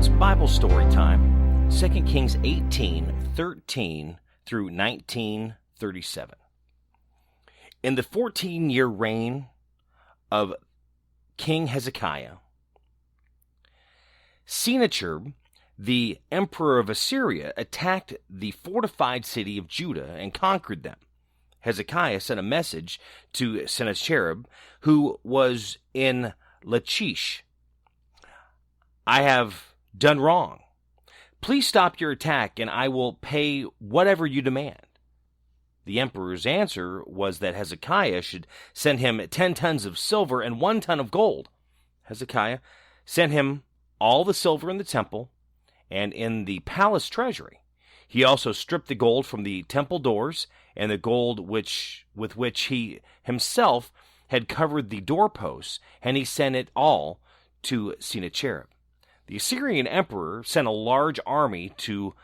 It's Bible story time. 2 Kings 18:13 through 19:37. In the 14-year reign of King Hezekiah, Sennacherib, the emperor of Assyria, attacked the fortified city of Judah and conquered them. Hezekiah sent a message to Sennacherib, who was in Lachish. I have done wrong. Please stop your attack, and I will pay whatever you demand. The emperor's answer was that Hezekiah should send him 10 tons of silver and 1 ton of gold. Hezekiah sent him all the silver in the temple and in the palace treasury. He also stripped the gold from the temple doors and the gold with which he himself had covered the doorposts, and he sent it all to Sennacherib. The Assyrian emperor sent a large army to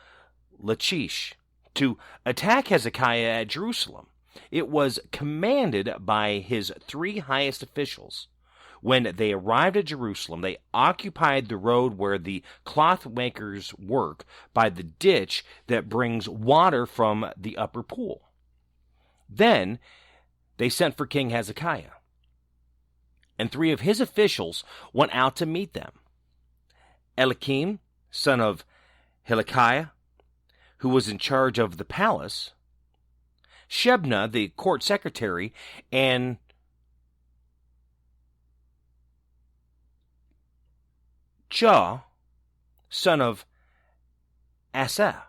Lachish to attack Hezekiah at Jerusalem. It was commanded by his 3 highest officials. When they arrived at Jerusalem, they occupied the road where the clothmakers work by the ditch that brings water from the upper pool. Then they sent for King Hezekiah, and 3 of his officials went out to meet them. Eliakim, son of Hilkiah, who was in charge of the palace, Shebna, the court secretary, and Jah, son of Asa,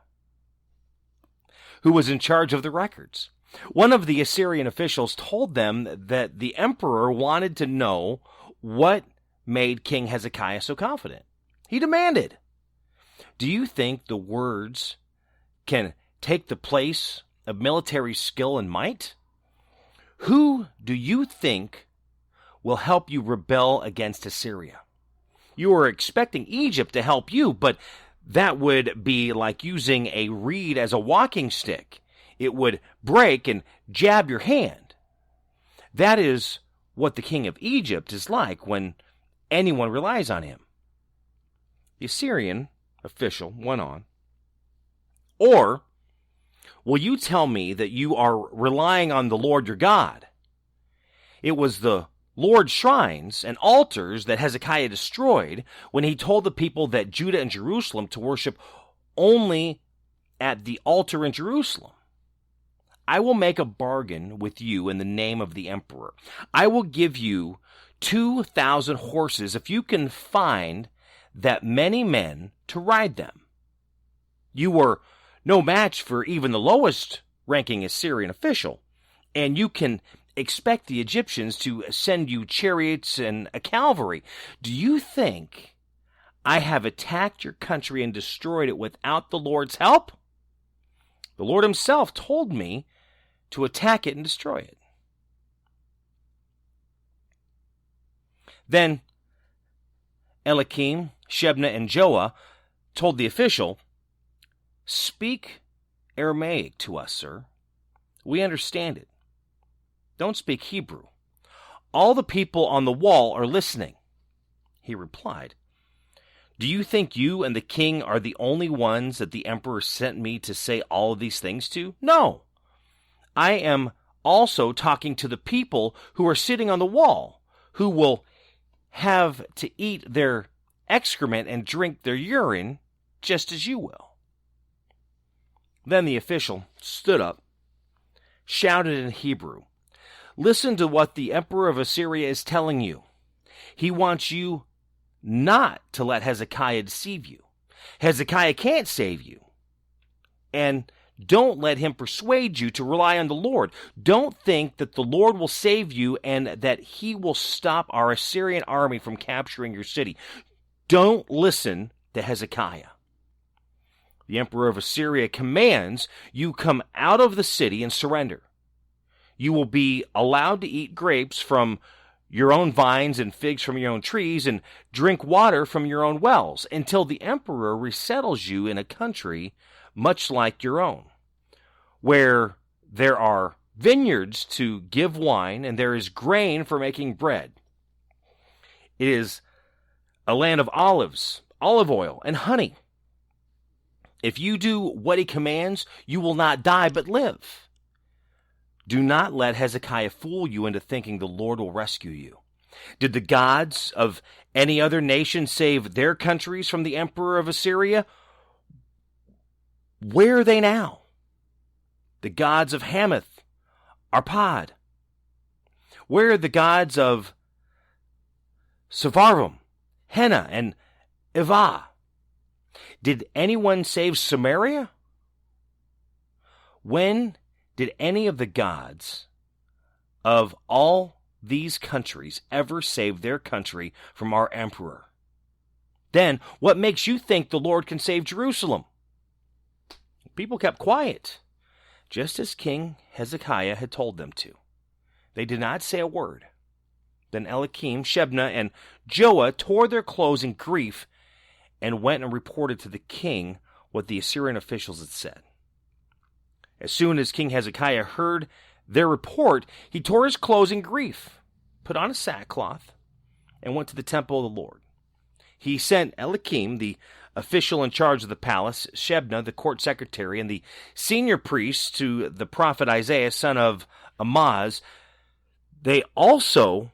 who was in charge of the records. One of the Assyrian officials told them that the emperor wanted to know what made King Hezekiah so confident. He demanded, "Do you think the words can take the place of military skill and might? Who do you think will help you rebel against Assyria? You are expecting Egypt to help you, but that would be like using a reed as a walking stick. It would break and jab your hand. That is what the king of Egypt is like when anyone relies on him." The Assyrian official went on, "Or will you tell me that you are relying on the Lord your God? It was the Lord's shrines and altars that Hezekiah destroyed when he told the people that Judah and Jerusalem to worship only at the altar in Jerusalem. I will make a bargain with you in the name of the emperor. I will give you 2,000 horses if you can find that many men to ride them. You were no match for even the lowest ranking Assyrian official, and you can expect the Egyptians to send you chariots and a cavalry. Do you think I have attacked your country and destroyed it without the Lord's help? The Lord himself told me to attack it and destroy it." Then Eliakim, Shebna, and Joah told the official, "Speak Aramaic to us, sir. We understand it. Don't speak Hebrew. All the people on the wall are listening." He replied, "Do you think you and the king are the only ones that the emperor sent me to say all of these things to? No. I am also talking to the people who are sitting on the wall, who will have to eat their excrement and drink their urine just as you will." Then the official stood up, shouted in Hebrew, "Listen to what the emperor of Assyria is telling you. He wants you not to let Hezekiah deceive you. Hezekiah can't save you. And don't let him persuade you to rely on the Lord. Don't think that the Lord will save you and that he will stop our Assyrian army from capturing your city. Don't listen to Hezekiah. The emperor of Assyria commands you come out of the city and surrender. You will be allowed to eat grapes from your own vines and figs from your own trees and drink water from your own wells until the emperor resettles you in a country much like your own, where there are vineyards to give wine and there is grain for making bread. It is a land of olives, olive oil, and honey. If you do what he commands, you will not die but live. Do not let Hezekiah fool you into thinking the Lord will rescue you. Did the gods of any other nation save their countries from the emperor of Assyria? Where are they now? The gods of Hamath, Arpad. Where are the gods of Sepharvaim, Hena, and Ivah? Did anyone save Samaria? When did any of the gods of all these countries ever save their country from our emperor? Then, what makes you think the Lord can save Jerusalem? People kept quiet, just as King Hezekiah had told them to. They did not say a word. Then Eliakim, Shebna, and Joah tore their clothes in grief and went and reported to the king what the Assyrian officials had said. As soon as King Hezekiah heard their report, he tore his clothes in grief, put on a sackcloth, and went to the temple of the Lord. He sent Eliakim, the official in charge of the palace, Shebna, the court secretary, and the senior priests to the prophet Isaiah, son of Amoz. They also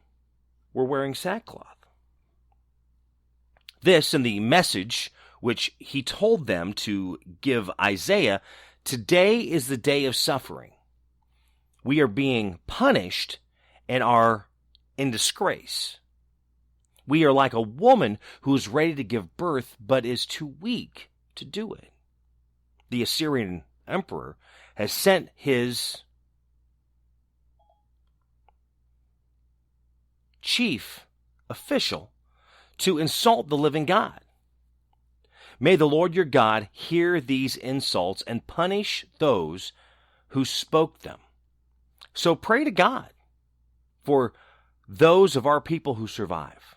were wearing sackcloth. This and the message which he told them to give Isaiah, today is the day of suffering. We are being punished and are in disgrace. We are like a woman who is ready to give birth but is too weak to do it. The Assyrian emperor has sent his chief official to insult the living God. May the Lord your God hear these insults and punish those who spoke them. So pray to God for those of our people who survive.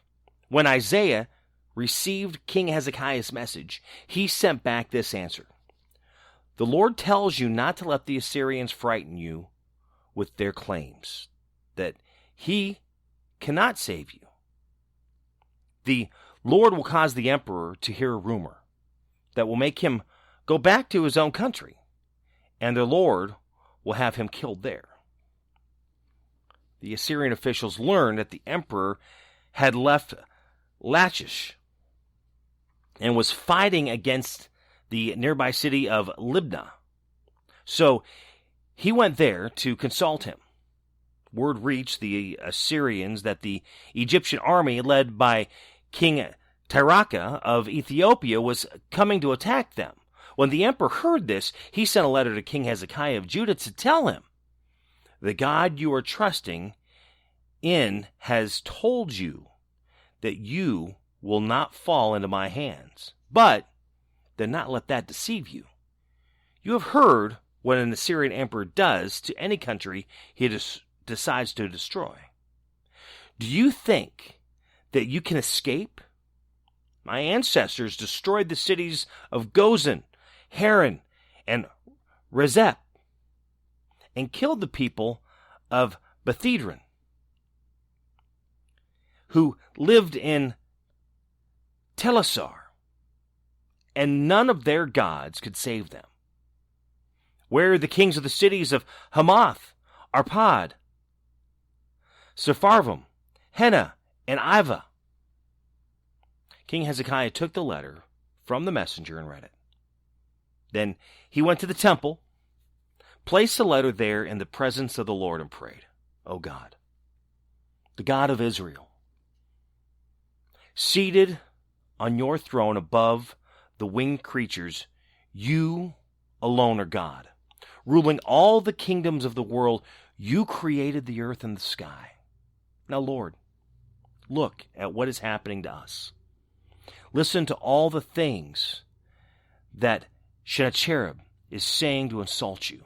When Isaiah received King Hezekiah's message, he sent back this answer. The Lord tells you not to let the Assyrians frighten you with their claims, that he cannot save you. The Lord will cause the emperor to hear a rumor that will make him go back to his own country, and the Lord will have him killed there. The Assyrian officials learned that the emperor had left Lachish and was fighting against the nearby city of Libnah. So he went there to consult him. Word reached the Assyrians that the Egyptian army, led by King Tirhakah of Ethiopia, was coming to attack them. When the emperor heard this, he sent a letter to King Hezekiah of Judah to tell him, the God you are trusting in has told you that you will not fall into my hands. But then not let that deceive you. You have heard what an Assyrian emperor does to any country he decides to destroy. Do you think that you can escape? My ancestors destroyed the cities of Gozan, Haran, and Rezeph, and killed the people of Bethedron, who lived in Telassar, and none of their gods could save them. Where are the kings of the cities of Hamath, Arpad, Sepharvaim, Hena, and Ivah? King Hezekiah took the letter from the messenger and read it. Then he went to the temple, placed the letter there in the presence of the Lord, and prayed, O God, the God of Israel, seated on your throne above the winged creatures, you alone are God. Ruling all the kingdoms of the world, you created the earth and the sky. Now, Lord, look at what is happening to us. Listen to all the things that Sennacherib is saying to insult you,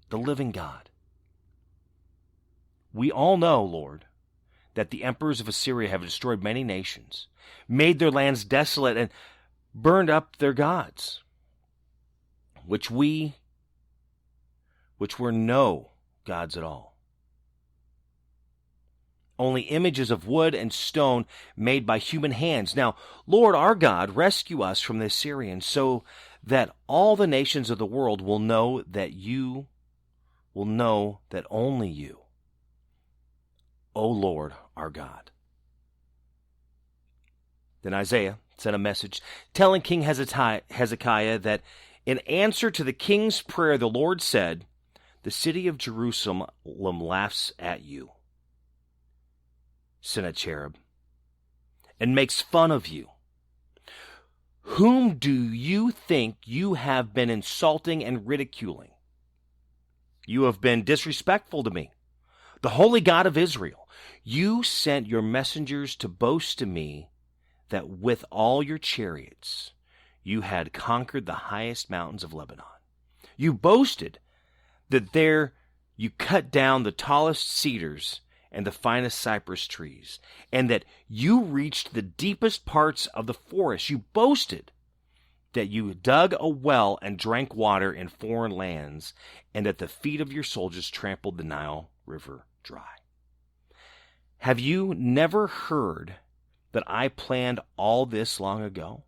the living God. We all know, Lord, that the emperors of Assyria have destroyed many nations, made their lands desolate, and burned up their gods, which were no gods at all. only images of wood and stone made by human hands. Now, Lord our God, rescue us from the Assyrians, so that all the nations of the world will know that only you, O Lord our God." Then Isaiah sent a message telling King Hezekiah that in answer to the king's prayer, the Lord said, "The city of Jerusalem laughs at you, Sennacherib, and makes fun of you. Whom do you think you have been insulting and ridiculing? You have been disrespectful to me, the holy God of Israel. You sent your messengers to boast to me that with all your chariots you had conquered the highest mountains of Lebanon. You boasted that there you cut down the tallest cedars and the finest cypress trees, and that you reached the deepest parts of the forest. You boasted that you dug a well and drank water in foreign lands, and that the feet of your soldiers trampled the Nile River dry. Have you never heard that I planned all this long ago?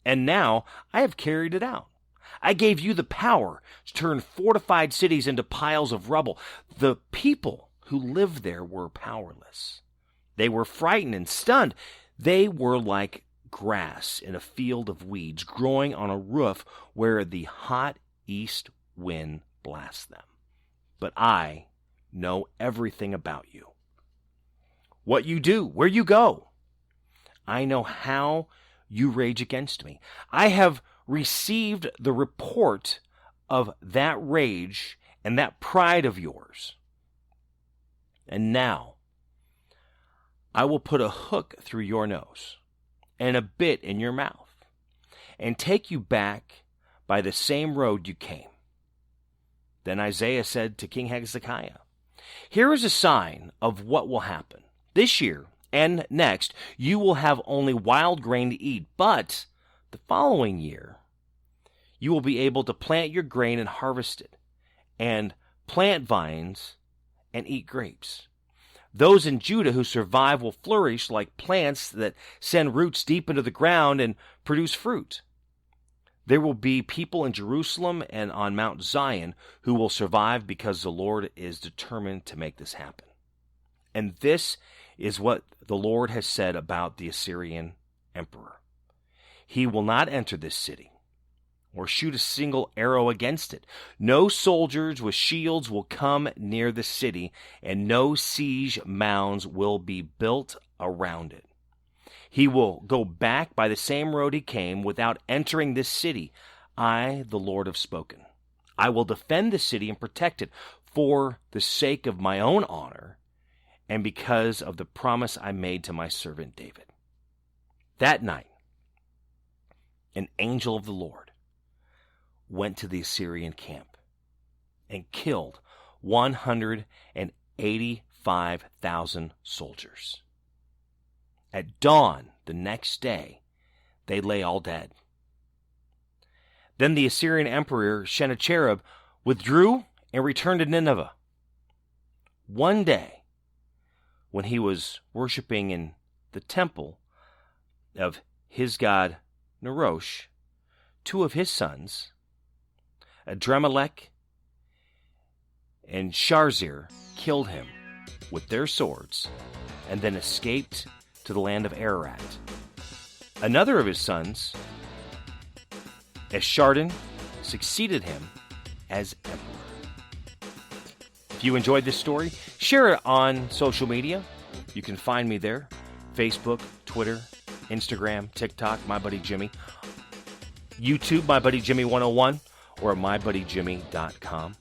And now I have carried it out. I gave you the power to turn fortified cities into piles of rubble. The people who lived there were powerless. They were frightened and stunned. They were like grass in a field of weeds growing on a roof where the hot east wind blasts them. But I know everything about you, what you do, where you go. I know how you rage against me. I have received the report of that rage and that pride of yours. And now I will put a hook through your nose and a bit in your mouth, and take you back by the same road you came." Then Isaiah said to King Hezekiah, "Here is a sign of what will happen. This year and next you will have only wild grain to eat, but the following year you will be able to plant your grain and harvest it, and plant vines and eat grapes. Those in Judah who survive will flourish like plants that send roots deep into the ground and produce fruit. There will be people in Jerusalem and on Mount Zion who will survive because the Lord is determined to make this happen." And this is what the Lord has said about the Assyrian emperor. "He will not enter this city or shoot a single arrow against it. No soldiers with shields will come near the city, and no siege mounds will be built around it. He will go back by the same road he came without entering this city. I, the Lord, have spoken. I will defend the city and protect it for the sake of my own honor and because of the promise I made to my servant David." That night, an angel of the Lord went to the Assyrian camp and killed 185,000 soldiers. At dawn the next day, they lay all dead. Then the Assyrian emperor Sennacherib withdrew and returned to Nineveh. One day, when he was worshiping in the temple of his god Nerosh, two of his sons, Adremelech and Sharzir, killed him with their swords and then escaped to the land of Ararat. Another of his sons, Esarhaddon, succeeded him as emperor. If you enjoyed this story, share it on social media. You can find me there: Facebook, Twitter, Instagram, TikTok, My Buddy Jimmy, YouTube, My Buddy Jimmy 101, or at mybuddyjimmy.com.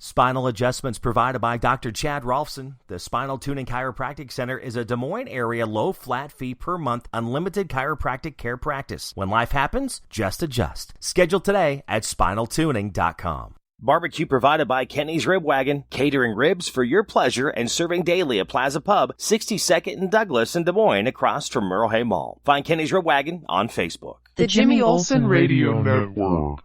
Spinal adjustments provided by Dr. Chad Rolfson. The Spinal Tuning Chiropractic Center is a Des Moines area low flat fee per month unlimited chiropractic care practice. When life happens, just adjust. Schedule today at spinaltuning.com. Barbecue provided by Kenny's Rib Wagon, catering ribs for your pleasure and serving daily at Plaza Pub, 62nd and Douglas in Des Moines, across from Merle Hay Mall. Find Kenny's Rib Wagon on Facebook. The Jimmy Olsen Radio Network.